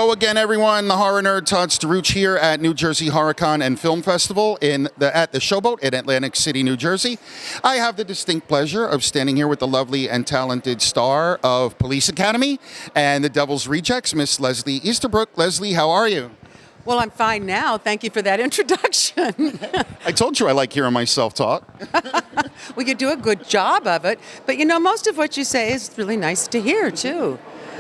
Hello again, everyone. The Horror Nerd Todd Staruch here at New Jersey HorrorCon and Film Festival at the Showboat in Atlantic City, New Jersey. I have the distinct pleasure of standing here with the lovely and talented star of Police Academy and The Devil's Rejects, Miss Leslie Easterbrook. Leslie, how are you? Well, I'm fine now. Thank you for that introduction. I told you I like hearing myself talk. Well, you do a good job of it. But, most of what you say is really nice to hear, too.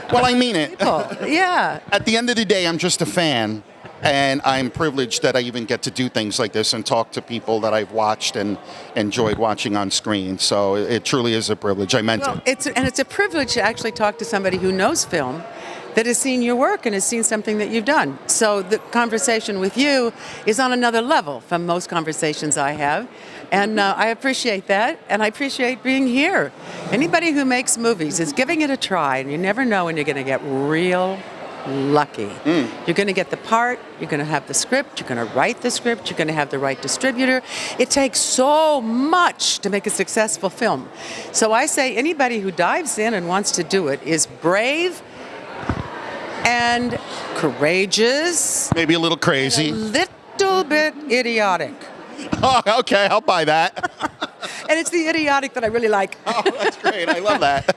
Well, I mean it. Yeah. At the end of the day, I'm just a fan, and I'm privileged that I even get to do things like this and talk to people that I've watched and enjoyed watching on screen. So it truly is a privilege. I meant it. It's a privilege to actually talk to somebody who knows film, that has seen your work and has seen something that you've done. So the conversation with you is on another level from most conversations I have. And I appreciate that, and I appreciate being here. Anybody who makes movies is giving it a try, and you never know when you're going to get real lucky. You're going to get the part, you're going to have the script, you're going to write the script, you're going to have the right distributor. It takes so much to make a successful film. So I say anybody who dives in and wants to do it is brave and courageous. Maybe a little crazy. A little bit idiotic. Oh, okay, I'll buy that. And it's the idiotic that I really like. Oh, that's great. I love that.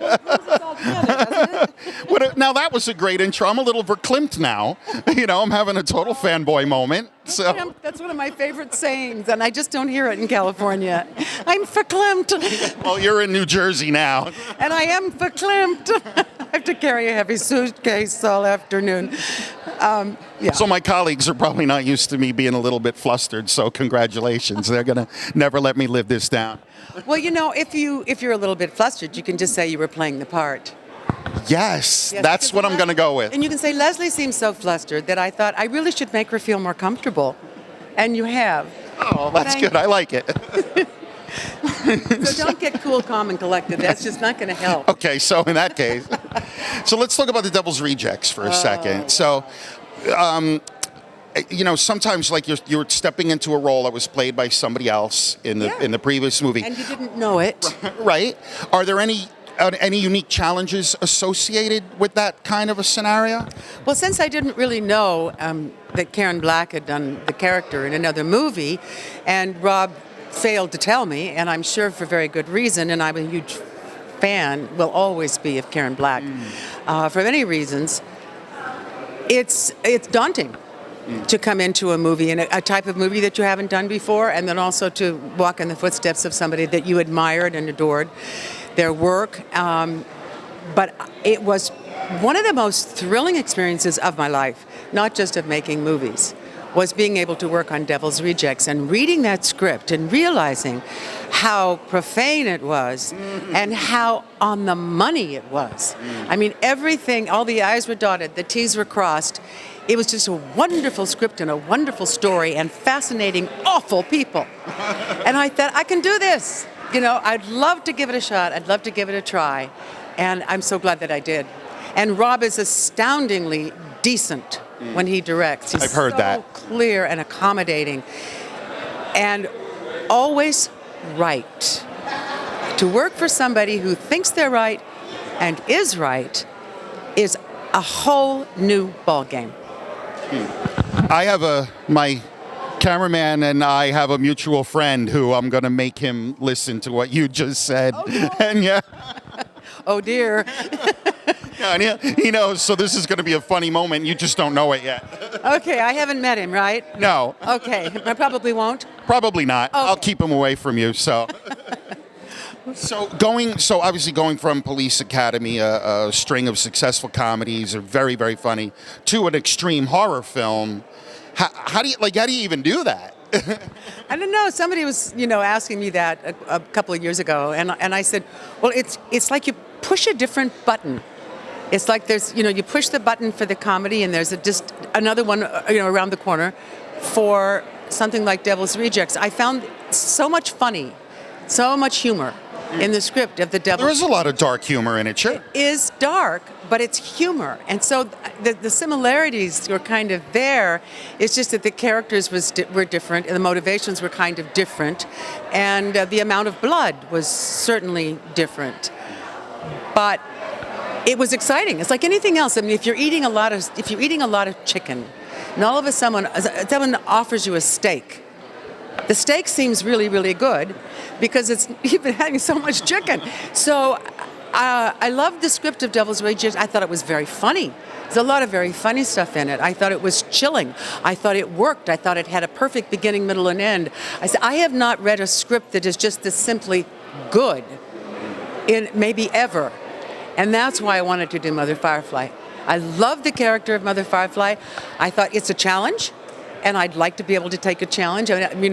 Now, that was a great intro. I'm a little verklempt now. I'm having a total fanboy moment. So that's one of my favorite sayings, and I just don't hear it in California. I'm verklempt. Well, you're in New Jersey now. And I am verklempt. I have to carry a heavy suitcase all afternoon. Yeah. So my colleagues are probably not used to me being a little bit flustered, so congratulations. They're going to never let me live this down. Well, if you're a little bit flustered, you can just say you were playing the part. Yes, that's what I'm going to go with. And you can say, Leslie seems so flustered that I thought I really should make her feel more comfortable. And you have. Oh, that's good. I like it. So don't get cool, calm, and collected. That's just not going to help. Okay, so in that case. So let's talk about The Devil's Rejects for a second. So, sometimes like you're stepping into a role that was played by somebody else in the previous movie. And you didn't know it. Right. Are there any unique challenges associated with that kind of a scenario? Well, since I didn't really know that Karen Black had done the character in another movie, and Rob failed to tell me, and I'm sure for very good reason, and I'm a huge fan, will always be, of Karen Black, for many reasons, it's daunting to come into a movie, and a type of movie that you haven't done before, and then also to walk in the footsteps of somebody that you admired and adored their work. But it was one of the most thrilling experiences of my life, not just of making movies, was being able to work on Devil's Rejects and reading that script and realizing how profane it was and how on the money it was. I mean, everything, all the I's were dotted, the T's were crossed. It was just a wonderful script and a wonderful story and fascinating, awful people. And I thought, I can do this. I'd love to give it a shot. I'd love to give it a try. And I'm so glad that I did. And Rob is astoundingly decent when he directs. He's I've heard that. Clear and accommodating. And always right. To work for somebody who thinks they're right and is right is a whole new ballgame. I have my cameraman and I have a mutual friend who I'm going to make him listen to what you just said. Oh, no. And yeah. Oh, dear. Yeah, and he knows, so this is going to be a funny moment. You just don't know it yet. Okay, I haven't met him, right? No. Okay, I probably won't. Probably not. Okay. I'll keep him away from you, so. So obviously going from Police Academy, a string of successful comedies, are very, very funny, to an extreme horror film. How do you even do that? I don't know. Somebody was, asking me that a couple of years ago, and I said, well, it's like you push a different button. It's like there's, you push the button for the comedy, and there's just another one, around the corner for something like Devil's Rejects. I found so much funny, so much humor in the script of the Devil. There is a lot of dark humor in it, sure. It is dark, but it's humor. And so the similarities were kind of there. It's just that the characters were different, and the motivations were kind of different, and the amount of blood was certainly different. But it was exciting. It's like anything else. I mean, if you're eating a lot of chicken, and all of a sudden someone offers you a steak, the steak seems really, really good because you've been having so much chicken. So I loved the script of Devil's Rejects. I thought it was very funny. There's a lot of very funny stuff in it. I thought it was chilling. I thought it worked. I thought it had a perfect beginning, middle, and end. I have not read a script that is just this simply good in maybe ever. And that's why I wanted to do Mother Firefly. I love the character of Mother Firefly. I thought it's a challenge, and I'd like to be able to take a challenge. I mean,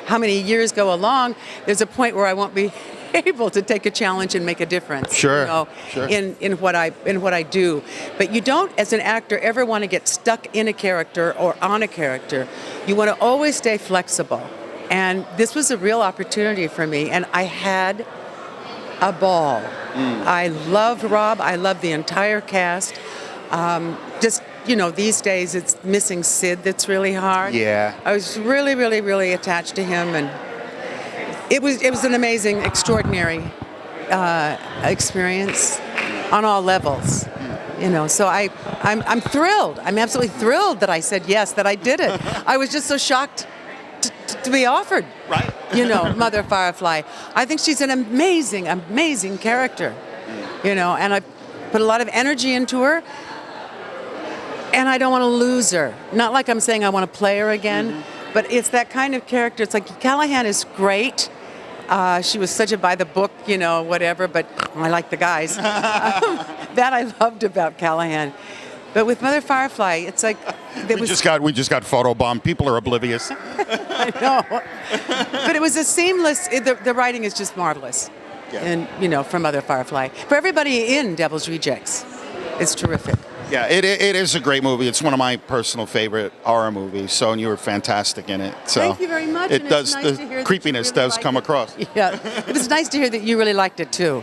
how many years go along, there's a point where I won't be able to take a challenge and make a difference. Sure. In what I do. But you don't, as an actor, ever want to get stuck in a character or on a character. You want to always stay flexible. And this was a real opportunity for me, and I had a ball. I loved Rob. I loved the entire cast. These days it's missing Sid that's really hard. Yeah. I was really, really, really attached to him, and it was an amazing, extraordinary experience on all levels. So I'm thrilled. I'm absolutely thrilled that I said yes, that I did it. I was just so shocked to be offered. Right. Mother Firefly. I think she's an amazing, amazing character. And I put a lot of energy into her. And I don't want to lose her. Not like I'm saying I want to play her again, but it's that kind of character. It's like Callahan is great. She was such a by the book, whatever, but I like the guys. That I loved about Callahan. But with Mother Firefly, it's like we just got photobombed. People are oblivious. I know. But it was a seamless. The writing is just marvelous. Yeah. And for Mother Firefly, for everybody in Devil's Rejects, it's terrific. Yeah, it is a great movie. It's one of my personal favorite horror movies. So, and you were fantastic in it. So thank you very much. It does. Nice the creepiness really does come across. Yeah, it was nice to hear that you really liked it too.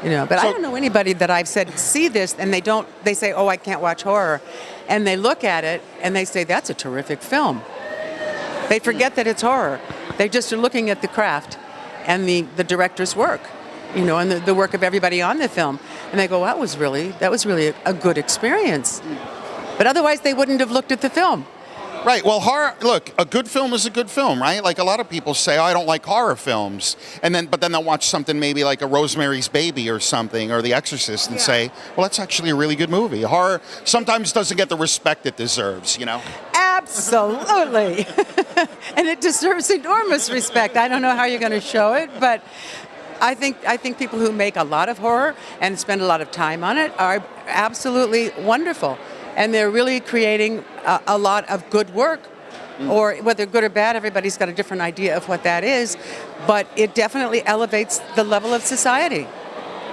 But I don't know anybody that I've said see this and they say, oh, I can't watch horror, and they look at it and they say that's a terrific film. They forget that it's horror. They just are looking at the craft and the director's work. And the work of everybody on the film. And they go, that was really a good experience. But otherwise, they wouldn't have looked at the film. Right. Well, look, a good film is a good film, right? Like a lot of people say, oh, I don't like horror films. But then they'll watch something maybe like a Rosemary's Baby or something, or The Exorcist, and say, well, that's actually a really good movie. Horror sometimes doesn't get the respect it deserves, Absolutely. And it deserves enormous respect. I don't know how you're going to show it, but I think people who make a lot of horror and spend a lot of time on it are absolutely wonderful. And they're really creating a lot of good work. Or whether good or bad, everybody's got a different idea of what that is. But it definitely elevates the level of society.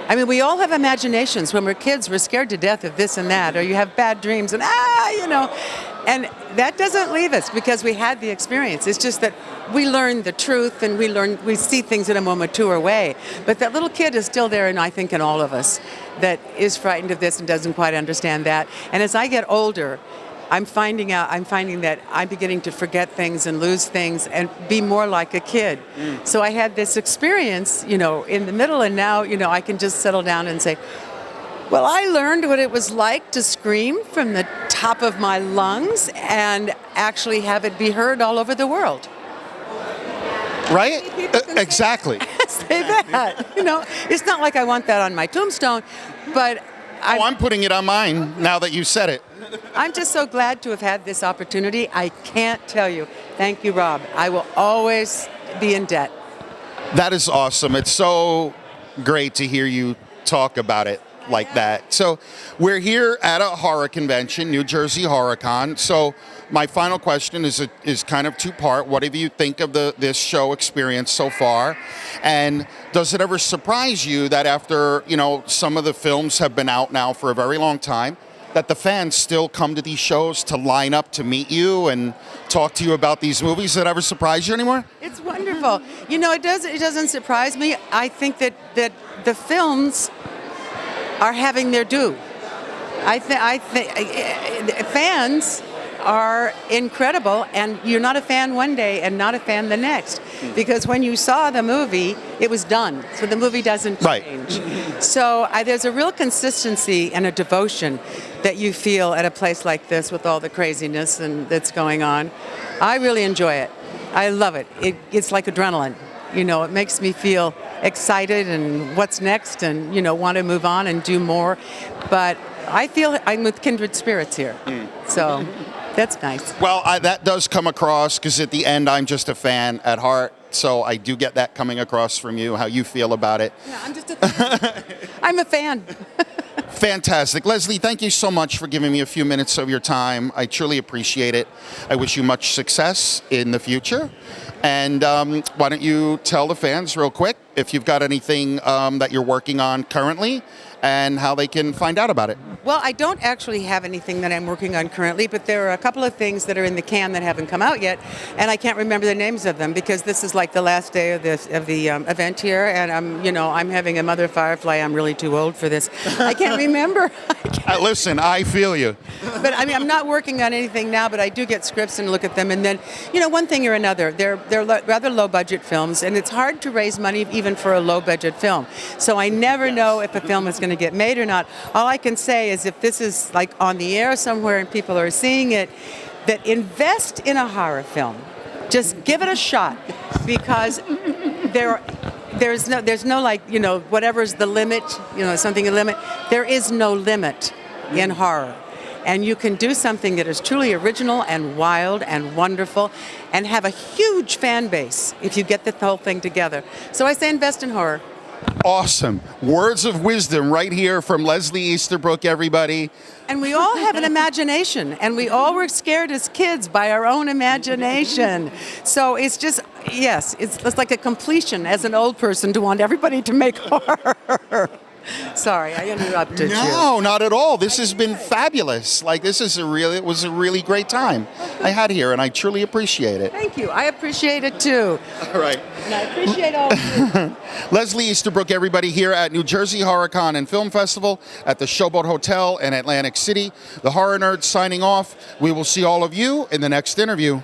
I mean, we all have imaginations. When we're kids, we're scared to death of this and that. Or you have bad dreams and, And that doesn't leave us because we had the experience. It's just that we learn the truth and we see things in a more mature way. But that little kid is still there, and I think in all of us, that is frightened of this and doesn't quite understand that. And as I get older, I'm finding that I'm beginning to forget things and lose things and be more like a kid. So I had this experience, in the middle, and now, I can just settle down and say, well, I learned what it was like to scream from the top of my lungs and actually have it be heard all over the world. Right? Exactly. Say that. It's not like I want that on my tombstone, but I'm putting it on mine now that you said it. I'm just so glad to have had this opportunity. I can't tell you. Thank you, Rob. I will always be in debt. That is awesome. It's so great to hear you talk about it like that. So we're here at a horror convention, New Jersey HorrorCon. So my final question is kind of two-part. What do you think of this show experience so far? And does it ever surprise you that after, some of the films have been out now for a very long time, that the fans still come to these shows to line up to meet you and talk to you about these movies? Does it ever surprise you anymore? It's wonderful. It doesn't surprise me. I think that the films are having their due. I think fans are incredible, and you're not a fan one day and not a fan the next, because when you saw the movie, it was done. So the movie doesn't change. Right. So there's a real consistency and a devotion that you feel at a place like this with all the craziness that's going on. I really enjoy it. I love it. It's like adrenaline. It makes me feel excited and what's next and, want to move on and do more. But I feel I'm with kindred spirits here. So that's nice. Well, that does come across because at the end, I'm just a fan at heart. So I do get that coming across from you, how you feel about it. Yeah, I'm just a fan. I'm a fan. Fantastic. Leslie, thank you so much for giving me a few minutes of your time. I truly appreciate it. I wish you much success in the future. And why don't you tell the fans real quick if you've got anything that you're working on currently and how they can find out about it. Well, I don't actually have anything that I'm working on currently, but there are a couple of things that are in the can that haven't come out yet, and I can't remember the names of them because this is like the last day of the event here, and I'm having a mother firefly. I'm really too old for this. I can't remember. Listen, I feel you. But I mean, I'm not working on anything now, but I do get scripts and look at them, and then one thing or another. They're rather low budget films, and it's hard to raise money even for a low budget film. So I never know if a film is going to get made or not. All I can say is if this is like on the air somewhere and people are seeing it, that invest in a horror film. Just give it a shot because there's no like, whatever's the limit, something a limit. There is no limit in horror. And you can do something that is truly original and wild and wonderful and have a huge fan base if you get the whole thing together. So I say invest in horror. Awesome. Words of wisdom right here from Leslie Easterbrook, everybody. And we all have an imagination, and we all were scared as kids by our own imagination. So it's just, yes, it's like a completion as an old person to want everybody to make horror. Sorry, I interrupted you. No, not at all. This has been fabulous. Like, it was a really great time I had here, and I truly appreciate it. Thank you. I appreciate it, too. All right. And I appreciate all of you. Leslie Easterbrook, everybody, here at New Jersey HorrorCon and Film Festival at the Showboat Hotel in Atlantic City. The Horror Nerds signing off. We will see all of you in the next interview.